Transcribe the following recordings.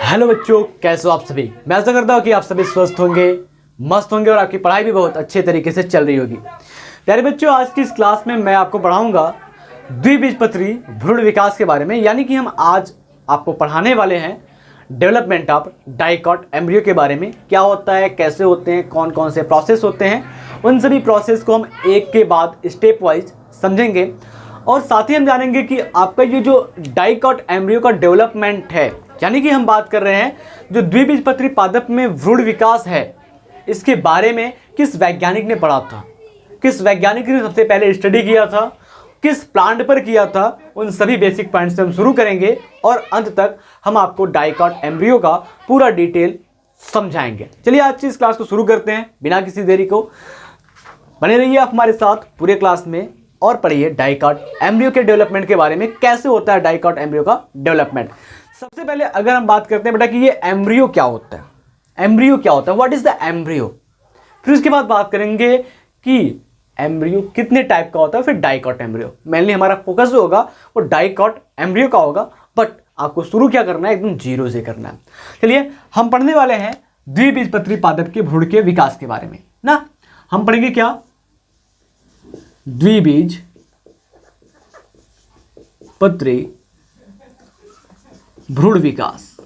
Hello बच्चों, कैसे हो आप सभी। मैं आशा करता हूँ कि आप सभी स्वस्थ होंगे, मस्त होंगे और आपकी पढ़ाई भी बहुत अच्छे तरीके से चल रही होगी। प्यारे बच्चों, आज की इस क्लास में मैं आपको पढ़ाऊंगा द्विबीजपत्री भ्रूण विकास के बारे में। यानी कि हम आज आपको पढ़ाने वाले हैं डेवलपमेंट ऑफ डाइकॉट एम्ब्रियो के बारे में। क्या होता है, कैसे होते हैं, कौन कौन से प्रोसेस होते हैं, उन सभी प्रोसेस को हम एक के बाद स्टेप वाइज समझेंगे। और साथ ही हम जानेंगे कि आपका ये जो डाइकॉट एम्ब्रियो का डेवलपमेंट है, यानी कि हम बात कर रहे हैं जो द्विबीजपत्री पादप में भ्रूण विकास है, इसके बारे में किस वैज्ञानिक ने पढ़ा था, किस वैज्ञानिक ने सबसे पहले स्टडी किया था, किस प्लांट पर किया था, उन सभी बेसिक पॉइंट्स से हम शुरू करेंगे और अंत तक हम आपको डाइकॉट एम्ब्रियो का पूरा डिटेल समझाएंगे। चलिए आज की इस क्लास को शुरू करते हैं बिना किसी देरी को। बने रहिए आप हमारे साथ पूरे क्लास में और पढ़िए डाइकॉट एम्ब्रियो के डेवलपमेंट के बारे में, कैसे होता है डाइकॉट एम्ब्रियो का डेवलपमेंट। सबसे पहले अगर हम बात करते हैं बेटा कि ये एम्ब्रियो क्या होता है, एम्ब्रियो क्या होता है, व्हाट इज द एम्ब्रियो। फिर उसके बाद बात करेंगे कि एम्ब्रियो कितने टाइप का होता है, फिर डाइकॉट एम्ब्रियो। मेनली हमारा फोकस जो होगा वो डाइकॉट एम्ब्रियो का होगा, बट आपको शुरू क्या करना है, एकदम जीरो से करना है। चलिए हम पढ़ने वाले हैं द्विबीजपत्री पादप के भ्रूण के विकास के बारे में ना। हम पढ़ेंगे क्या, द्विबीजपत्री भ्रूण विकास।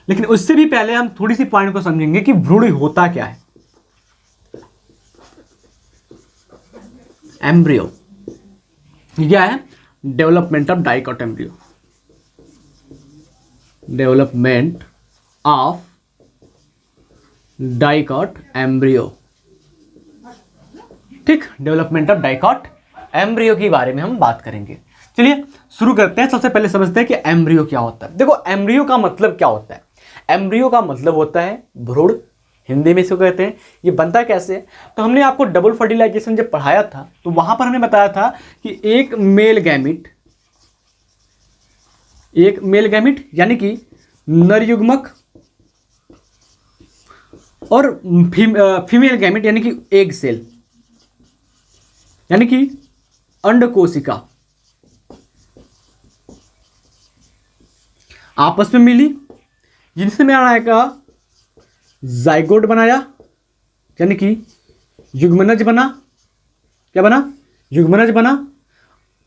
लेकिन उससे भी पहले हम थोड़ी सी पॉइंट को समझेंगे कि भ्रूण होता क्या है। एम्ब्रियो क्या है, development of dicot embryo, development of dicot embryo. ठीक, डेवलपमेंट ऑफ डाइकॉट एम्ब्रियो के बारे में हम बात करेंगे। चलिए शुरू करते हैं। सबसे पहले समझते हैं कि एम्ब्रियो क्या होता है। देखो एम्ब्रियो का मतलब क्या होता है। एम्ब्रियो का मतलब होता है भ्रूण, हिंदी में इसको कहते हैं। ये बनता कैसे है, तो हमने आपको डबल फर्टिलाइजेशन जब पढ़ाया था तो वहां पर हमने बताया था कि एक मेल गैमिट यानी कि नर युग्मक और फीमेल गैमिट यानी कि एग सेल यानी कि अंड कोशिका आपस में मिली, जिनसे मेरा का जाइगोट बनाया यानी कि युग्मनज बना। क्या बना, युग्मनज बना।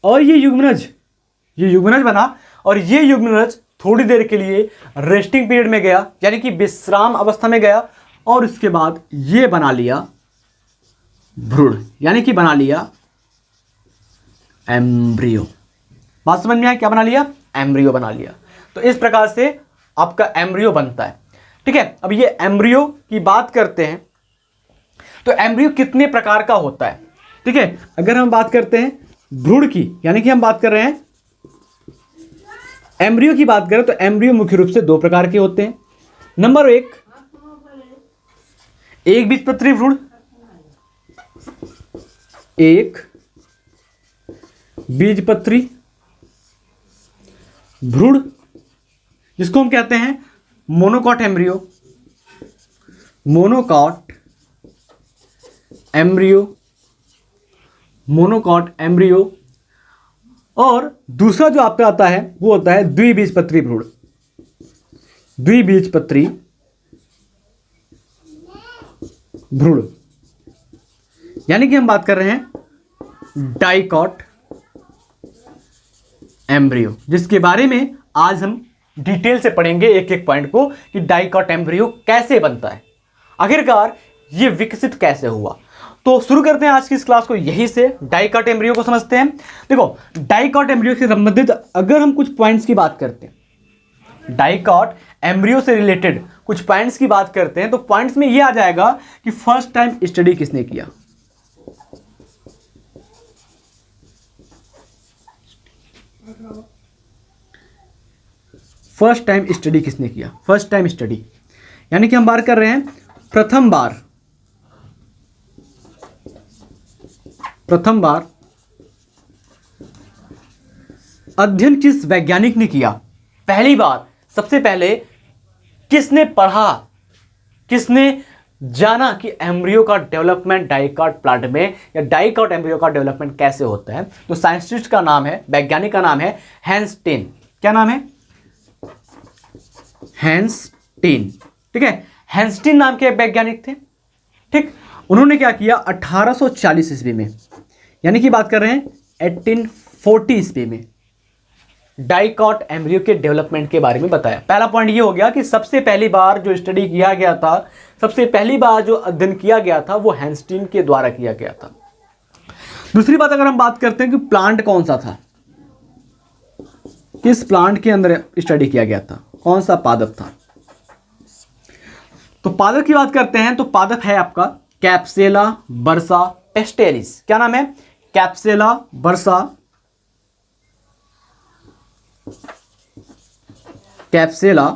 और ये युग्मनज बना और ये युग्मनज थोड़ी देर के लिए रेस्टिंग पीरियड में गया यानी कि विश्राम अवस्था में गया और उसके बाद ये बना लिया भ्रूण यानी कि बना लिया एम्ब्रियो। बात समझ में आया, क्या बना लिया, एम्ब्रियो बना लिया। तो इस प्रकार से आपका एम्ब्रियो बनता है। ठीक है, अब ये एम्ब्रियो की बात करते हैं तो एम्ब्रियो कितने प्रकार का होता है। ठीक है, अगर हम बात करते हैं भ्रूण की, यानी कि हम बात कर रहे हैं एम्ब्रियो की बात करें तो एम्ब्रियो मुख्य रूप से दो प्रकार के होते हैं। नंबर एक बीजपत्री भ्रूण, एक बीजपत्री भ्रूण जिसको हम कहते हैं मोनोकॉट एम्ब्रियो। और दूसरा जो आपका आता है वो होता है द्विबीजपत्री भ्रूण यानी कि हम बात कर रहे हैं डाइकॉट एम्ब्रियो, जिसके बारे में आज हम डिटेल से पढ़ेंगे एक एक पॉइंट को कि डाइकॉट एम्ब्रियो कैसे बनता है, आखिरकार ये विकसित कैसे हुआ। तो शुरू करते हैं आज की इस क्लास को यहीं से, डाइकॉट एम्ब्रियो को समझते हैं। देखो डाइकॉट एम्ब्रियो से संबंधित अगर हम कुछ पॉइंट्स की बात करते हैं, डाइकॉट एम्ब्रियो से रिलेटेड कुछ पॉइंट्स की बात करते हैं तो पॉइंट्स में ये आ जाएगा कि फर्स्ट टाइम स्टडी किसने किया। फर्स्ट टाइम स्टडी यानी कि हम बात कर रहे हैं प्रथम बार अध्ययन किस वैज्ञानिक ने किया। पहली बार सबसे पहले किसने पढ़ा, किसने जाना कि एम्ब्रियो का डेवलपमेंट डाइकॉट प्लांट में या डाइकॉट एम्ब्रियो का डेवलपमेंट कैसे होता है, तो साइंटिस्ट का नाम है, वैज्ञानिक का नाम है हैंस टेन। क्या नाम है? Hans ten. ठीक है, हैंस टेन नाम के वैज्ञानिक थे। ठीक, उन्होंने क्या किया 1840 ईस्वी में, यानी कि बात कर रहे हैं 1840 ईस्वी में, डाइकॉट एम्ब्रियो के डेवलपमेंट के बारे में बताया। पहला पॉइंट ये हो गया कि सबसे पहली बार जो स्टडी किया गया था, सबसे पहली बार जो अध्ययन किया गया था वो हैंस टेन के द्वारा किया गया था। दूसरी बात अगर हम बात करते हैं कि प्लांट कौन सा था, किस प्लांट के अंदर स्टडी किया गया था, कौन सा पादप था, तो पादप की बात करते हैं तो पादप है आपका कैप्सेला बर्सा पेस्टेरिस। क्या नाम है? कैप्सेला बर्सा, कैप्सेला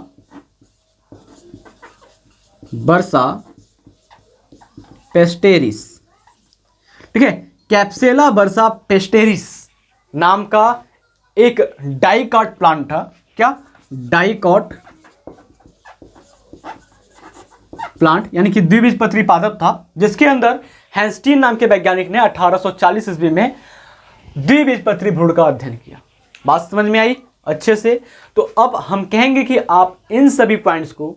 बर्सा पेस्टेरिस। ठीक है, कैप्सेला बर्सा पेस्टेरिस नाम का एक डाइकॉट प्लांट था। क्या? डाइकॉट प्लांट, यानी कि द्विबीजपत्री पादप था, जिसके अंदर हैंस टेन नाम के वैज्ञानिक ने 1840 ईस्वी में द्विबीजपत्री भ्रूण का अध्ययन किया। बात समझ में आई अच्छे से? तो अब हम कहेंगे कि आप इन सभी पॉइंट्स को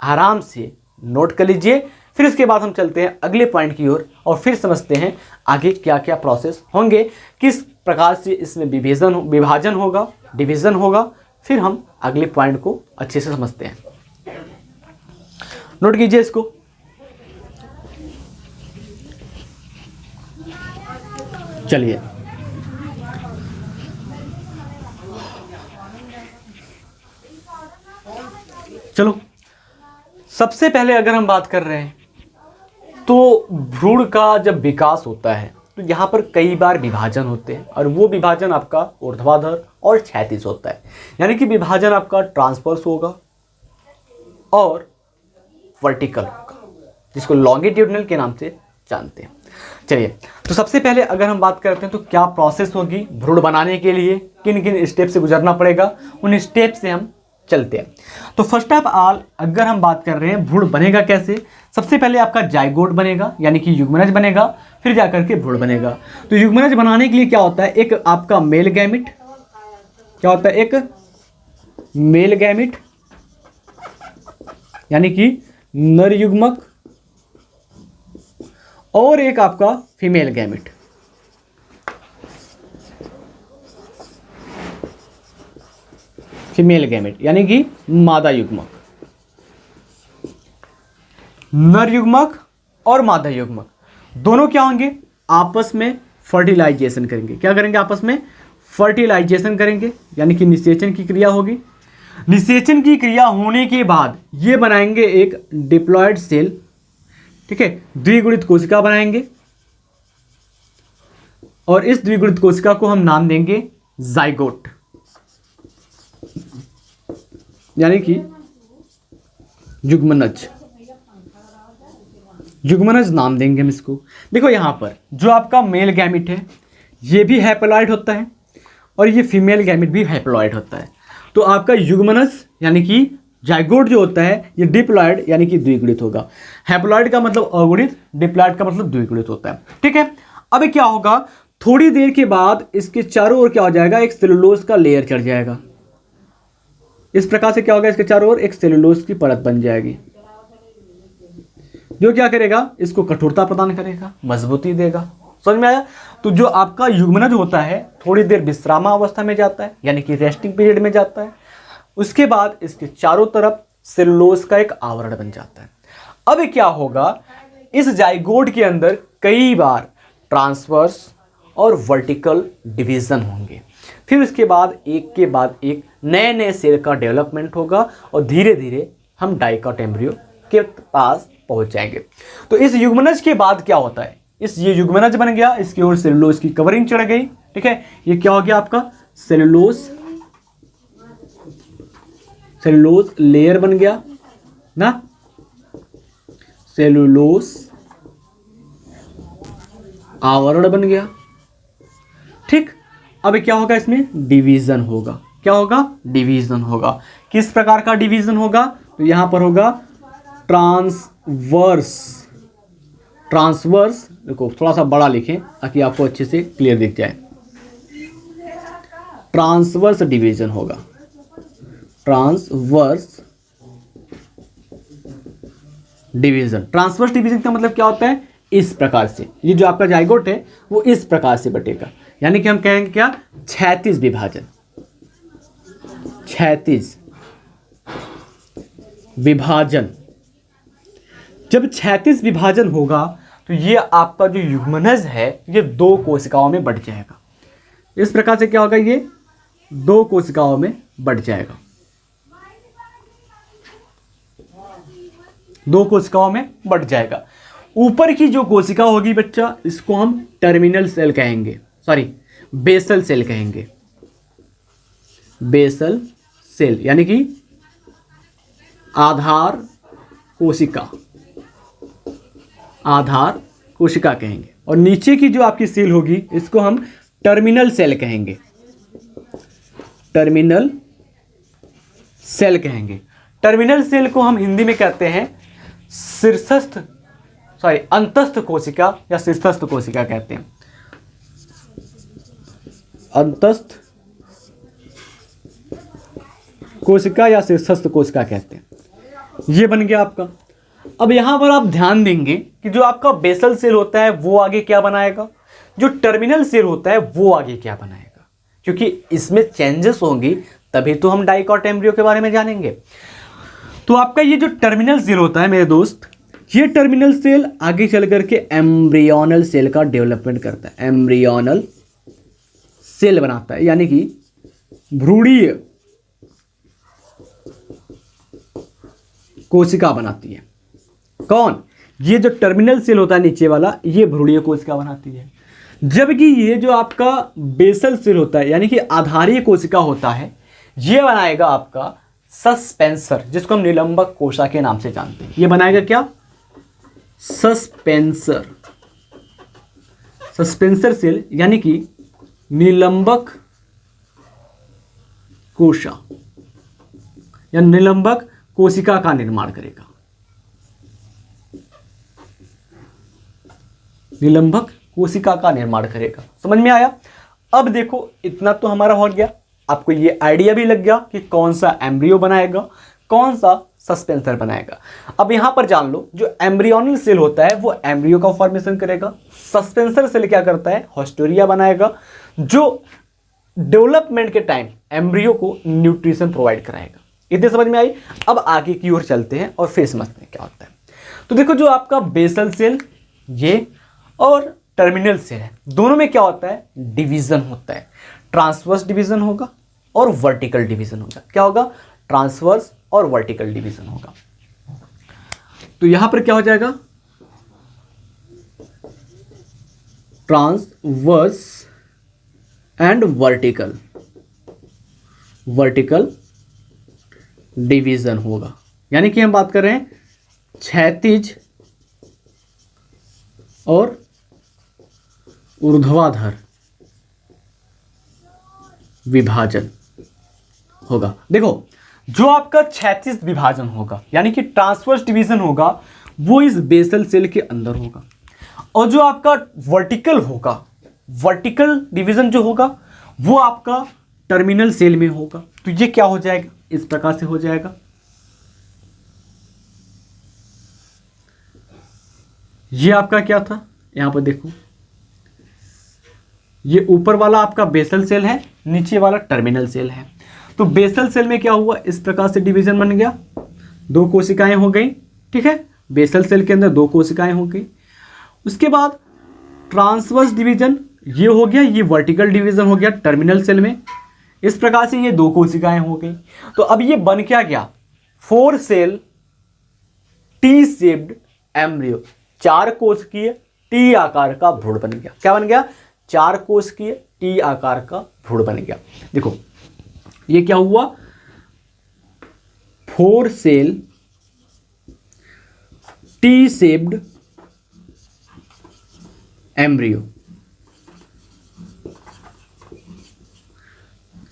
आराम से नोट कर लीजिए, फिर इसके बाद हम चलते हैं अगले पॉइंट की ओर और फिर समझते हैं आगे क्या क्या प्रोसेस होंगे, किस प्रकार से इसमें विभाजन होगा, डिवीजन होगा, फिर हम अगले पॉइंट को अच्छे से समझते हैं। नोट कीजिए इसको। चलिए, चलो सबसे पहले अगर हम बात कर रहे हैं तो भ्रूण का जब विकास होता है तो यहाँ पर कई बार विभाजन होते हैं, और वो विभाजन आपका ऊर्ध्वाधर और क्षैतिज होता है, यानी कि विभाजन आपका ट्रांसवर्स होगा और वर्टिकल होगा, जिसको लॉन्गिट्यूडनल के नाम से जानते हैं। चलिए, तो सबसे पहले अगर हम बात करते हैं तो क्या प्रोसेस होगी भ्रूण बनाने के लिए, किन किन स्टेप से गुजरना पड़ेगा, उन स्टेप से हम चलते हैं। तो फर्स्ट ऑफ ऑल अगर हम बात कर रहे हैं भ्रूण बनेगा कैसे, सबसे पहले आपका जाइगोट बनेगा, यानी कि युग्मनज बनेगा, फिर जाकर के भ्रूण बनेगा। तो युग्मनज बनाने के लिए क्या होता है, एक आपका मेल गैमिट, क्या होता है, एक मेल गैमिट यानी कि नर युग्मक, और एक आपका फीमेल गैमिट। फीमेल गैमेट यानी कि मादा युग्मक। नर युग्मक और मादा युग्मक दोनों क्या होंगे, आपस में फर्टिलाइजेशन करेंगे। क्या करेंगे? आपस में फर्टिलाइजेशन करेंगे, यानी कि निषेचन की क्रिया होगी। निषेचन की क्रिया होने के बाद ये बनाएंगे एक डिप्लॉयड सेल। ठीक है, द्विगुणित कोशिका बनाएंगे, और इस द्विगुणित कोशिका को हम नाम देंगे जाइगोट, यानी कि युग्मनज। युग्मनज नाम देंगे हम इसको। देखो यहां पर जो आपका मेल गैमिट है ये भी हैप्लॉइड होता है, और ये फीमेल गैमिट भी हैप्लॉइड होता है। तो आपका युग्मनज यानी कि जाइगोट जो होता है ये डिप्लॉयड यानी कि द्विगुणित होगा। हैप्लॉइड का मतलब अगुणित, डिप्लॉयड का मतलब द्विगुणित होता है। ठीक है, अब क्या होगा, थोड़ी देर के बाद इसके चारों ओर क्या हो जाएगा, एक सेलुलोज का लेयर चढ़ जाएगा। इस प्रकार से क्या होगा, इसके चारों ओर एक सेलुलोज की परत बन जाएगी, जो क्या करेगा, इसको कठोरता प्रदान करेगा, मजबूती देगा। समझ में आया? तो जो आपका युग्मनज होता है थोड़ी देर विश्रामावस्था में जाता है, यानी कि रेस्टिंग पीरियड में जाता है। उसके बाद इसके चारों तरफ सेलुलोज का एक आवरण बन जाता है। अब क्या होगा, इस जाइगोट के अंदर कई बार ट्रांसवर्स और वर्टिकल डिवीजन होंगे। फिर उसके बाद एक के बाद एक नए नए सेल का डेवलपमेंट होगा, और धीरे धीरे हम डाइकॉट एम्ब्रियो के पास पहुंच जाएंगे। तो इस युग्मनज के बाद क्या होता है, ये युग्मनज बन गया, इसकी ओर सेलुलोज की कवरिंग चढ़ गई। ठीक है, ये क्या हो गया आपका सेलुलोज लेयर बन गया ना, सेलुलोज आवरण बन गया। ठीक, अब क्या होगा, इसमें डिवीजन होगा। क्या होगा? डिवीजन होगा। किस प्रकार का डिवीजन होगा, तो यहां पर होगा ट्रांसवर्स, ट्रांसवर्स देखो थोड़ा सा बड़ा लिखें ताकि आपको अच्छे से क्लियर दिख जाए। ट्रांसवर्स डिवीजन होगा, ट्रांसवर्स डिवीजन। ट्रांसवर्स डिवीजन का मतलब क्या होता है, इस प्रकार से, ये जो आपका जाइगोट है वो इस प्रकार से बटेगा, यानी कि हम कहेंगे क्या, क्षैतिज विभाजन, क्षैतिज विभाजन। जब क्षैतिज विभाजन होगा तो ये आपका जो युग्मनज है ये 2 कोशिकाओं में बढ़ जाएगा। इस प्रकार से क्या होगा, ये 2 कोशिकाओं में बढ़ जाएगा, 2 कोशिकाओं में बढ़ जाएगा। ऊपर की जो कोशिका होगी बच्चा, इसको हम टर्मिनल सेल कहेंगे, सॉरी बेसल सेल कहेंगे, बेसल सेल यानी कि आधार कोशिका, आधार कोशिका कहेंगे। और नीचे की जो आपकी सेल होगी इसको हम टर्मिनल सेल कहेंगे, टर्मिनल सेल कहेंगे। टर्मिनल सेल को हम हिंदी में कहते हैं शीर्षस्थ, सॉरी अंतस्थ कोशिका या शीर्षस्थ कोशिका कहते हैं, अंतस्थ कोशिका या शीर्षस्थ कोशिका कहते हैं। ये बन गया आपका। अब यहां पर आप ध्यान देंगे कि जो आपका बेसल सेल होता है वो आगे क्या बनाएगा, जो टर्मिनल सेल होता है वो आगे क्या बनाएगा, क्योंकि इसमें चेंजेस होंगी तभी तो हम डाइकॉट एम्ब्रियो के बारे में जानेंगे। तो आपका ये जो टर्मिनल सेल होता है मेरे दोस्त, ये टर्मिनल सेल आगे चल करके एम्ब्रियोनल सेल का डेवलपमेंट करता है, एम्ब्रियोनल सेल बनाता है, यानी कि भ्रूणीय कोशिका बनाती है। कौन, ये जो टर्मिनल सेल होता है नीचे वाला, ये भ्रूणीय कोशिका बनाती है। जबकि ये जो आपका बेसल सेल होता है यानी कि आधारीय कोशिका होता है, ये बनाएगा आपका सस्पेंसर, जिसको हम निलंबक कोशिका के नाम से जानते हैं। ये बनाएगा क्या, सस्पेंसर, सस्पेंसर सेल यानी कि निलंबक कोशिका या निलंबक कोशिका का निर्माण करेगा, निलंबक कोशिका का निर्माण करेगा। समझ में आया। अब देखो इतना तो हमारा हो गया, आपको ये आइडिया भी लग गया कि कौन सा एम्ब्रियो बनाएगा, कौन सा सस्पेंसर बनाएगा। अब यहां पर जान लो, जो एम्ब्रियोनल सेल होता है वो एम्ब्रियो का फॉर्मेशन करेगा, सस्पेंसर सेल क्या करता है, हॉस्टोरिया बनाएगा, जो डेवलपमेंट के टाइम एम्ब्रियो को न्यूट्रिशन प्रोवाइड कराएगा। इतने समझ में आई। अब आगे की ओर चलते हैं और फिर समझते हैं क्या होता है। तो देखो जो आपका बेसल सेल ये और टर्मिनल सेल है, दोनों में क्या होता है, डिवीजन होता है। ट्रांसवर्स डिवीजन होगा और वर्टिकल डिवीजन होगा। क्या होगा, ट्रांसवर्स और वर्टिकल डिवीजन होगा। तो यहां पर क्या हो जाएगा, transverse and vertical, vertical division होगा। यानी कि हम बात कर रहे हैं क्षैतिज और ऊर्ध्वाधर विभाजन होगा। देखो जो आपका क्षैतिज विभाजन होगा यानी कि ट्रांसवर्स डिवीजन होगा वो इस बेसल सेल के अंदर होगा, और जो आपका वर्टिकल होगा, वर्टिकल डिवीजन जो होगा वो आपका टर्मिनल सेल में होगा। तो ये क्या हो जाएगा, इस प्रकार से हो जाएगा। ये आपका क्या था, यहां पर देखो, ये ऊपर वाला आपका बेसल सेल है, नीचे वाला टर्मिनल सेल है। तो बेसल सेल में क्या हुआ, इस प्रकार से डिवीजन बन गया, 2 कोशिकाएं हो गई, ठीक है। बेसल सेल के अंदर 2 कोशिकाएं हो गई। उसके बाद ट्रांसवर्स डिवीजन ये हो गया, ये वर्टिकल डिवीजन हो गया टर्मिनल सेल में। इस प्रकार से ये 2 कोशिकाएं हो गई। तो अब ये बन क्या गया, 4 सेल टी शेप्ड एम्ब्रियो, 4 कोशिकीय टी आकार का भ्रूण बन गया। क्या बन गया, 4 कोशिकीय टी आकार का भ्रूण बन गया। देखो ये क्या हुआ, 4 सेल टी शेप्ड एम्ब्रियो,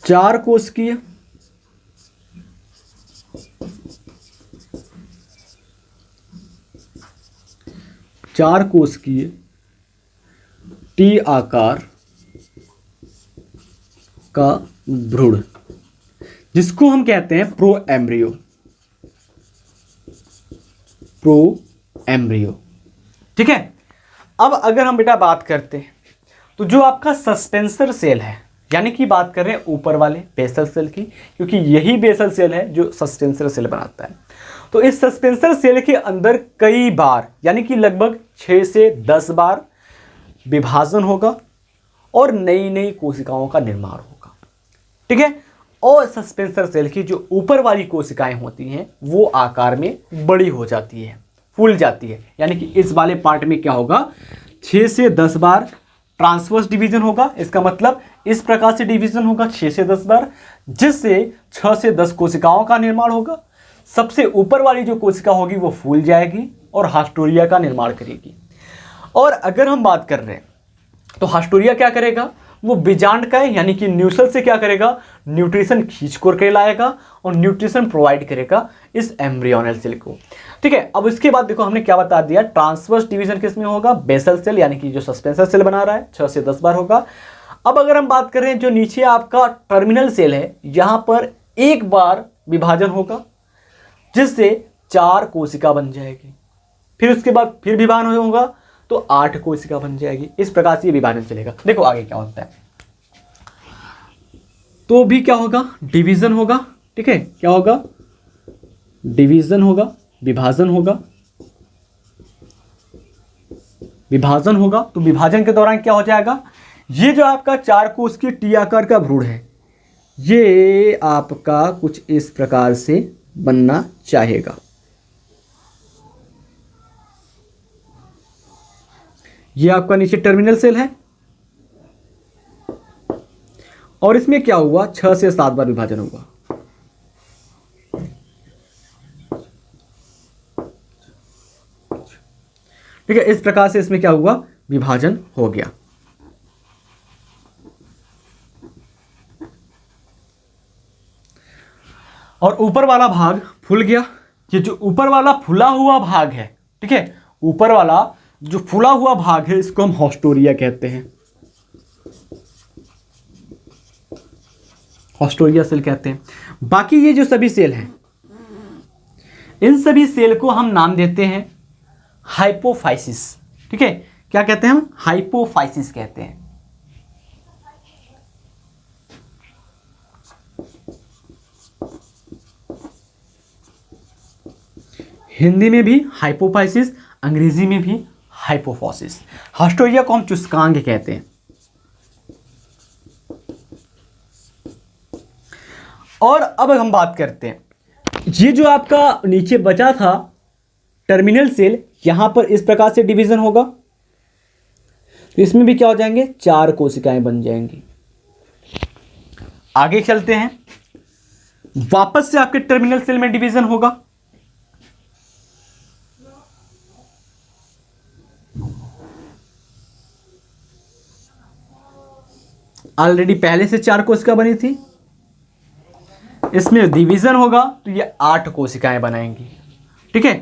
4 कोशिकीय 4 कोशिकीय टी आकार का भ्रूण, जिसको हम कहते हैं प्रोएम्ब्रियो। ठीक है। अब अगर हम बेटा बात करते हैं तो जो आपका सस्पेंसर सेल है, यानी कि बात कर रहे हैं ऊपर वाले बेसल सेल की, क्योंकि यही बेसल सेल है जो सस्पेंसर सेल बनाता है। तो इस सस्पेंसर सेल के अंदर कई बार, यानी कि लगभग 6 से 10 बार विभाजन होगा और नई नई कोशिकाओं का निर्माण होगा। ठीक है। और सस्पेंसर सेल की जो ऊपर वाली कोशिकाएं होती हैं वो आकार में बड़ी हो जाती है, फूल जाती है। यानी कि इस वाले पार्ट में क्या होगा, 6 से 10 बार ट्रांसवर्स डिवीजन होगा। इसका मतलब इस प्रकार से डिवीजन होगा 6 से 10 बार, जिससे 6 से 10 कोशिकाओं का निर्माण होगा। सबसे ऊपर वाली जो कोशिका होगी वो फूल जाएगी और हास्टोरिया का निर्माण करेगी। और अगर हम बात कर रहे हैं तो हास्टोरिया क्या करेगा, वो बीजांडकाय यानी कि न्यूसल से क्या करेगा, न्यूट्रिशन खींच कर लाएगा और न्यूट्रिशन प्रोवाइड करेगा इस एम्ब्रियोनल सेल को। ठीक है। अब इसके बाद देखो हमने क्या बता दिया, ट्रांसवर्स डिवीजन किसमें होगा, बेसल सेल, यानी कि जो सस्पेंसर सेल बना रहा है 6 से 10 बार होगा। अब अगर हम बात कर रहे हैं जो नीचे आपका टर्मिनल सेल है, यहां पर एक बार विभाजन होगा जिससे 4 कोशिका बन जाएगी। फिर उसके बाद फिर विभाजन होगा तो 8 कोशिका बन जाएगी। इस प्रकार से ये विभाजन चलेगा। देखो आगे क्या होता है, तो भी क्या होगा, डिवीजन होगा। ठीक है। क्या होगा, डिवीजन होगा, विभाजन होगा, विभाजन होगा। तो विभाजन के दौरान क्या हो जाएगा, ये जो आपका 4 कोश की टी आकार का भ्रूण है, ये आपका कुछ इस प्रकार से बनना चाहेगा। ये आपका नीचे टर्मिनल सेल है और इसमें क्या हुआ, 6 से 7 बार विभाजन हुआ। ठीक है। इस प्रकार से इसमें क्या हुआ, विभाजन हो गया। और ऊपर वाला भाग फूल गया। ये जो ऊपर वाला फूला हुआ भाग है, ठीक है, ऊपर वाला जो फूला हुआ भाग है इसको हम हॉस्टोरिया कहते हैं, हॉस्टोरिया सेल कहते हैं। बाकी ये जो सभी सेल हैं, इन सभी सेल को हम नाम देते हैं हाइपोफाइसिस। ठीक है। क्या कहते हैं हम, हाइपोफाइसिस कहते हैं। हिंदी में भी हाइपोफाइसिस, अंग्रेजी में भी हाइपोफोसिस। हॉस्टोरिया को हम चुस्कांग कहते हैं। और अब हम बात करते हैं, ये जो आपका नीचे बचा था टर्मिनल सेल, यहां पर इस प्रकार से डिवीजन होगा तो इसमें भी क्या हो जाएंगे, 4 कोशिकाएं बन जाएंगी। आगे चलते हैं, वापस से आपके टर्मिनल सेल में डिवीजन होगा। ऑलरेडी पहले से 4 कोशिका बनी थी, इसमें डिवीजन होगा तो ये 8 कोशिकाएं बनाएंगी। ठीक है।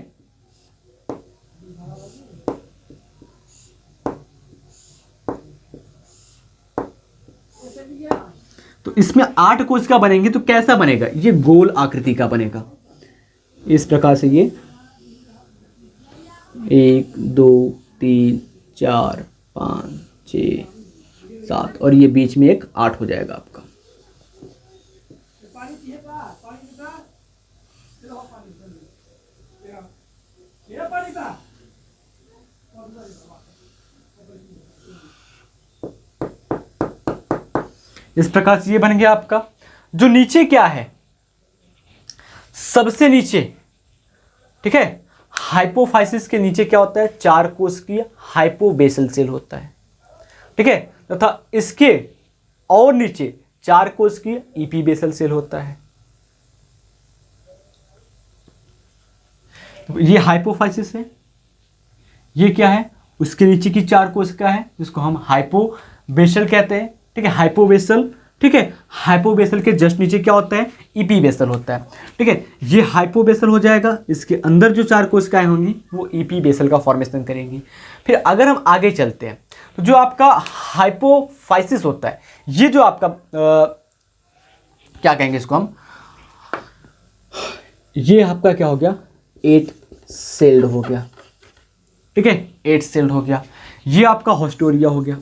तो इसमें 8 कोशिका बनेंगी तो कैसा बनेगा, ये गोल आकृति का बनेगा। इस प्रकार से ये 1 2 3 4 5 6 7 और ये बीच में एक 8 हो जाएगा आपका। इस प्रकार से ये बन गया आपका। जो नीचे क्या है, सबसे नीचे, ठीक है, हाइपोफाइसिस के नीचे क्या होता है, 4 कोशिकीय हाइपोबेसल सेल होता है। ठीक है। तथा इसके और नीचे 4 कोशिकीय ईपीबेसल सेल होता है। तो ये हाइपोफाइसिस है। ये क्या है, उसके नीचे की 4 कोशिका है जिसको हम हाइपोबेसल कहते हैं। ठीक है, हाइपोबेसल। ठीक है। हाइपोबेसल के जस्ट नीचे क्या होता है, ईपीबेसल होता है। ठीक है, ये हाइपोबेसल हो जाएगा, इसके अंदर जो 4 कोशिकाएं होंगी वो ईपीबेसल का फॉर्मेशन करेंगी। फिर अगर हम आगे चलते हैं तो जो आपका हाइपोफाइसिस होता है, ये जो आपका क्या कहेंगे इसको हम, ये आपका क्या हो गया, 8 सेल्ड हो गया। ठीक है, 8 सेल्ड हो गया। ये आपका हॉस्टोरिया हो गया।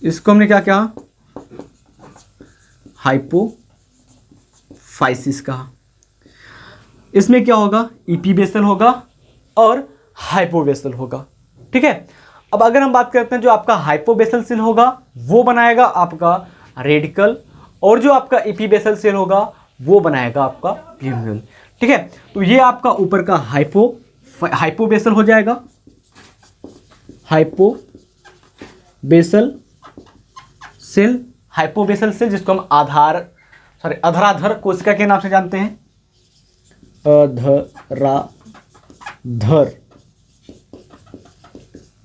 इसको हमने क्या कहा, हाइपोफाइसिस कहा। इसमें क्या होगा, ईपीबेसल होगा और हाइपोबेसल होगा। ठीक है, अब अगर हम बात करते हैं जो आपका हाइपोबेसल सेल होगा वो बनाएगा आपका रेडिकल, और जो आपका ईपीबेसल सेल होगा वो बनाएगा आपका प्लूम्यूल। ठीक है, तो ये आपका ऊपर का हाइपोबेसल हो जाएगा, हाइपोबेसल सेल, हाइपोबेसल सेल जिसको हम अधराधर कोशिका के नाम से जानते हैं, अधराधर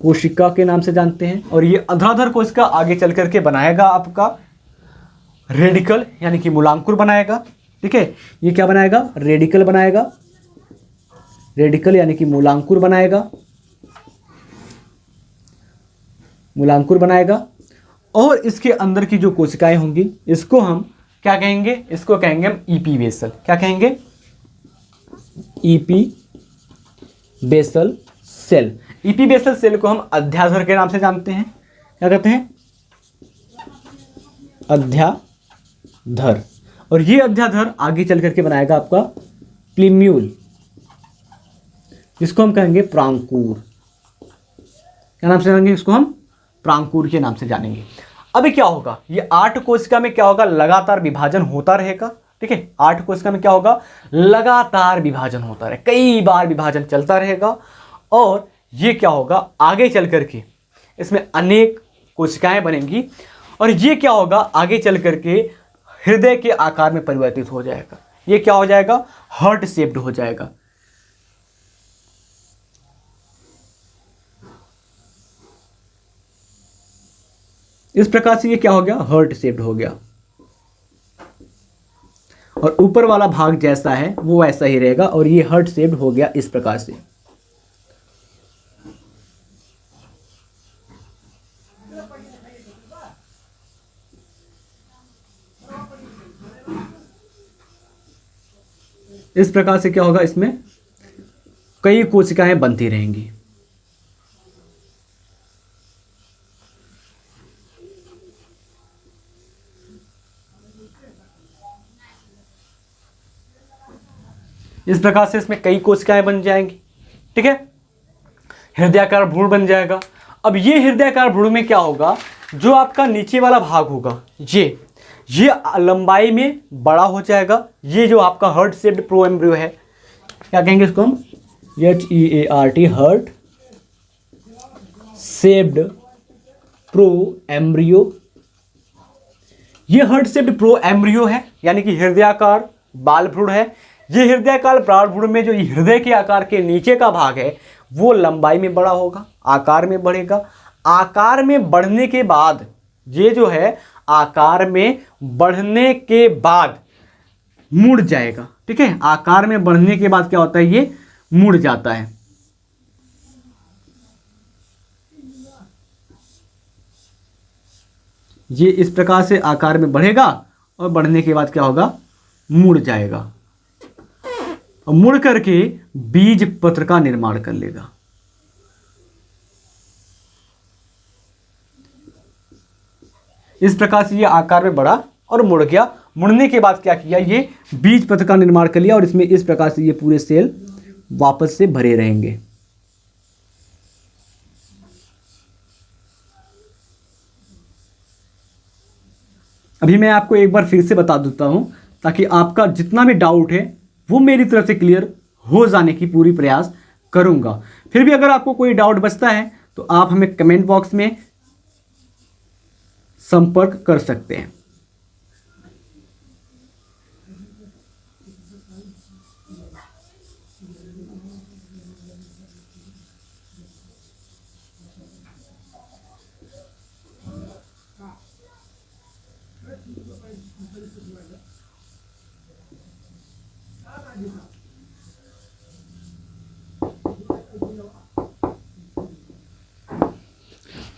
कोशिका के नाम से जानते हैं। और ये अधराधर कोशिका आगे चल करके बनाएगा आपका रेडिकल यानी कि मूलांकुर बनाएगा। ठीक है, ये क्या बनाएगा, रेडिकल बनाएगा, रेडिकल यानी कि मूलांकुर बनाएगा, मूलांकुर बनाएगा। और इसके अंदर की जो कोशिकाएं होंगी इसको हम क्या कहेंगे, इसको कहेंगे हम ईपीबेसल। क्या कहेंगे, ईपीबेसल सेल। ईपीबेसल सेल को हम अध्याधर के नाम से जानते हैं। क्या कहते हैं, अध्याधर। और ये अध्याधर आगे चल करके बनाएगा आपका प्लूम्यूल, इसको हम कहेंगे प्रांकुर। क्या नाम से जानेंगे इसको हम, प्रांकुर के नाम से जानेंगे। अभी क्या होगा, ये 8 कोशिका में क्या होगा, लगातार विभाजन होता रहेगा। ठीक है, 8 कोशिका में क्या होगा, लगातार विभाजन होता रहे, कई बार विभाजन चलता रहेगा। और ये क्या होगा, आगे चल करके इसमें अनेक कोशिकाएं बनेंगी और ये क्या होगा, आगे चल करके हृदय के आकार में परिवर्तित हो जाएगा। ये क्या हो जाएगा, हार्ट शेप्ड हो जाएगा। इस प्रकार से ये क्या हो गया, हार्ट शेप्ड हो गया। और ऊपर वाला भाग जैसा है वो वैसा ही रहेगा और ये हार्ट शेप्ड हो गया इस प्रकार से। इस प्रकार से क्या होगा, इसमें कई कोशिकाएं बनती रहेंगी। इस प्रकार से इसमें कई कोशिकाएं बन जाएंगी। ठीक है, हृदयाकार भ्रूण बन जाएगा। अब ये हृदयाकार भ्रूण में क्या होगा, जो आपका नीचे वाला भाग होगा ये लंबाई में बड़ा हो जाएगा। ये जो आपका हार्ट शेप्ड प्रो एम्ब्रियो है, क्या कहेंगे इसको हम, HEART, heart shaped pro embryo. ये हार्ट शेप्ड प्रो एम्ब्रियो है यानी कि हृदयाकार बाल भ्रूण है। ये हृदयाकार बाल भ्रूण में जो हृदय के आकार के नीचे का भाग है वो लंबाई में बड़ा होगा, आकार में बढ़ेगा। आकार में बढ़ने के बाद ये जो है आकार में बढ़ने के बाद मुड़ जाएगा। ठीक है, आकार में बढ़ने के बाद क्या होता है, ये मुड़ जाता है। ये इस प्रकार से आकार में बढ़ेगा और बढ़ने के बाद क्या होगा, मुड़ जाएगा और मुड़ करके बीज पत्र का निर्माण कर लेगा। इस प्रकार से ये आकार में बढ़ा और मुड़ गया। मुड़ने के बाद क्या किया, ये बीज पत्र का निर्माण कर लिया और इसमें इस प्रकार से ये पूरे सेल वापस से भरे रहेंगे। अभी मैं आपको एक बार फिर से बता देता हूं ताकि आपका जितना भी डाउट है वो मेरी तरफ से क्लियर हो जाने की पूरी प्रयास करूंगा। फिर भी अगर आपको कोई डाउट बचता है तो आप हमें कमेंट बॉक्स में संपर्क कर सकते हैं।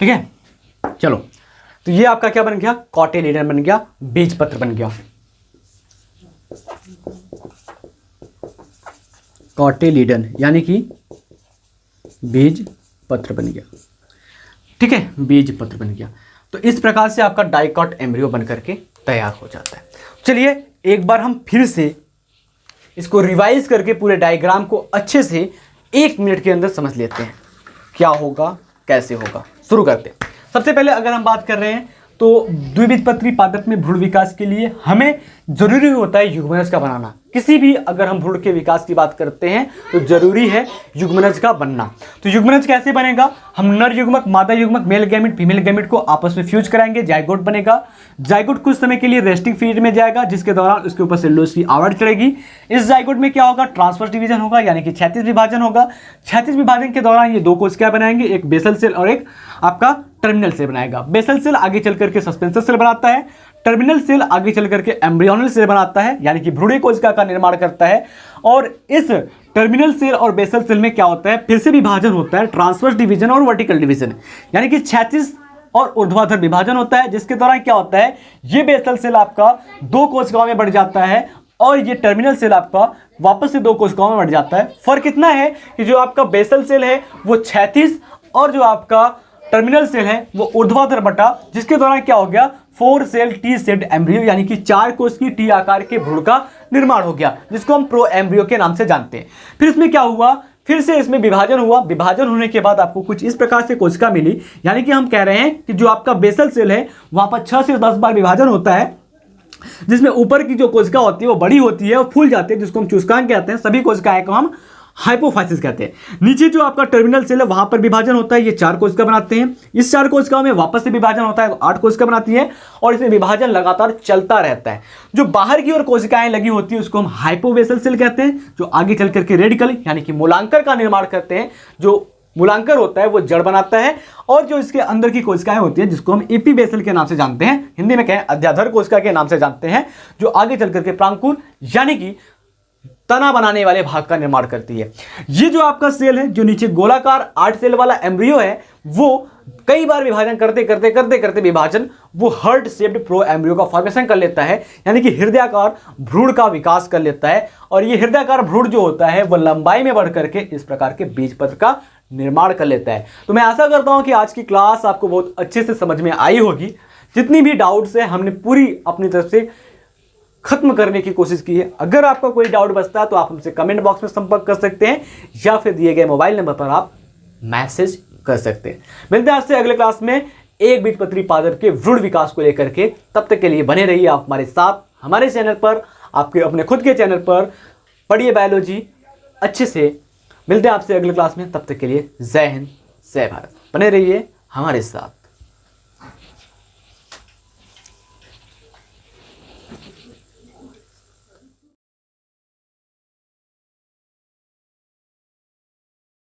ठीक है, चलो, तो ये आपका क्या बन गया, कॉटिलीडन बन गया, बीज पत्र बन गया, कॉटिलीडन यानी कि बीज पत्र बन गया। ठीक है, बीज पत्र बन गया। तो इस प्रकार से आपका डाइकॉट एम्ब्रियो बन करके तैयार हो जाता है। चलिए एक बार हम फिर से इसको रिवाइज करके पूरे डायग्राम को अच्छे से 1 मिनट के अंदर समझ लेते हैं, क्या होगा कैसे होगा। शुरू करते हैं। सबसे पहले अगर हम बात कर रहे हैं तो द्विबीजपत्री पादप में भ्रूण विकास के लिए हमें जरूरी होता है युग्मनज का बनाना। किसी भी अगर हम भ्रूण के विकास की बात करते हैं तो जरूरी है युग्मनज का बनना। तो युग्मनज कैसे बनेगा, हम नर युग्मक मादा युग्मक मेल गैमेट फीमेल गैमेट को आपस में फ्यूज कराएंगे, जाइगोट बनेगा। जाइगोट कुछ समय के लिए रेस्टिंग पीरियड में जाएगा, जिसके दौरान उसके ऊपर सेलुलोज की आवरण चढ़ेगी। इस जाइगोट में क्या होगा, ट्रांसवर्स डिवीजन होगा, यानी कि क्षैतिज विभाजन होगा। क्षैतिज विभाजन के दौरान ये 2 कोशिकाएं बनाएंगे, एक बेसल सेल और एक आपका टर्मिनल सेल बनाएगा। बेसल सेल आगे चल करके सस्पेंसर सेल बनाता है, टर्मिनल सेल आगे चल करके एम्ब्रियोनल सेल बनाता है, यानी कि भ्रूण कोशिका का निर्माण करता है। और इस टर्मिनल सेल और बेसल सेल में क्या होता है, फिर से विभाजन होता है, ट्रांसवर्स डिवीजन और वर्टिकल डिवीजन, यानी कि क्षैतिज और ऊर्ध्वाधर विभाजन होता है, जिसके दौरान क्या होता है, ये बेसल सेल आपका 2 कोशिकाओं में बढ़ जाता है और ये टर्मिनल सेल आपका वापस से 2 कोशिकाओं में बढ़ जाता है। फर्क इतना है कि जो आपका बेसल सेल है वो क्षैतिज और जो आपका टर्मिनल सेल है वो ऊर्ध्वाधर बटा, जिसके दौरान क्या हो गया, 4 सेल टी सेट एम्ब्रियो, यानी कि 4 कोश की टी आकार के भ्रूण का निर्माण हो गया, जिसको हम प्रो एम्ब्रियो के नाम से जानते हैं। फिर इसमें क्या हुआ, फिर से इसमें विभाजन हुआ। विभाजन होने के बाद आपको कुछ इस प्रकार से कोशिका मिली, यानी कि हम कह रहे हैं कि जो आपका बेसल सेल है वहां पर 6 से 10 बार विभाजन होता है, जिसमें ऊपर की जो कोशिका होती है वो बड़ी होती है और फूल जाती है, जिसको हम चूस्कांक कहते हैं। सभी कोशिकाएं को हम हाइपोफाइसिस कहते हैं। नीचे जो आपका टर्मिनल सेल है वहां पर विभाजन होता है, ये 4 कोशिका बनाते हैं। इस 4 कोशिकाओं में वापस से विभाजन होता है तो 8 कोशिका बनाती है और इसमें विभाजन लगातार चलता रहता है। जो बाहर की ओर कोशिकाएं लगी होती है उसको हम हाइपोवेसल सेल कहते हैं, जो आगे चल करके रेडिकल यानी कि मूलांकर का निर्माण करते हैं। जो मूलांकर होता है वो जड़ बनाता है और जो इसके अंदर की कोशिकाएं होती हैं जिसको हम एपीबेसल के नाम से जानते हैं, हिंदी में कहें अध्याधर कोशिका के नाम से जानते हैं, जो आगे चल करके प्रांकुर यानी कि तना बनाने वाले भाग का निर्माण करती है। ये जो आपका सेल है, जो नीचे गोलाकार 8 सेल वाला एम्ब्रियो है, वो कई बार विभाजन करते विभाजन वो हार्ट शेप्ड प्रो एम्ब्रियो का फॉर्मेशन कर लेता है, यानी कि हृदयाकार भ्रूण का विकास कर लेता है। और ये हृदयाकार भ्रूण जो होता है वो लंबाई में बढ़ करके इस प्रकार के बीज पत्र का निर्माण कर लेता है। तो मैं आशा करता हूं कि आज की क्लास आपको बहुत अच्छे से समझ में आई होगी। जितनी भी डाउट्स है हमने पूरी अपनी तरफ से खत्म करने की कोशिश की है। अगर आपका कोई डाउट बचता है तो आप हमसे कमेंट बॉक्स में संपर्क कर सकते हैं या फिर दिए गए मोबाइल नंबर पर आप मैसेज कर सकते हैं। मिलते हैं आपसे अगले क्लास में एक बीजपत्री पादप के भ्रूण विकास को लेकर के। तब तक के लिए बने रहिए आप हमारे साथ, हमारे चैनल पर, आपके अपने खुद के चैनल पर। पढ़िए बायोलॉजी अच्छे से। मिलते हैं आपसे अगले क्लास में, तब तक के लिए जय हिंद जय भारत। बने रहिए हमारे साथ।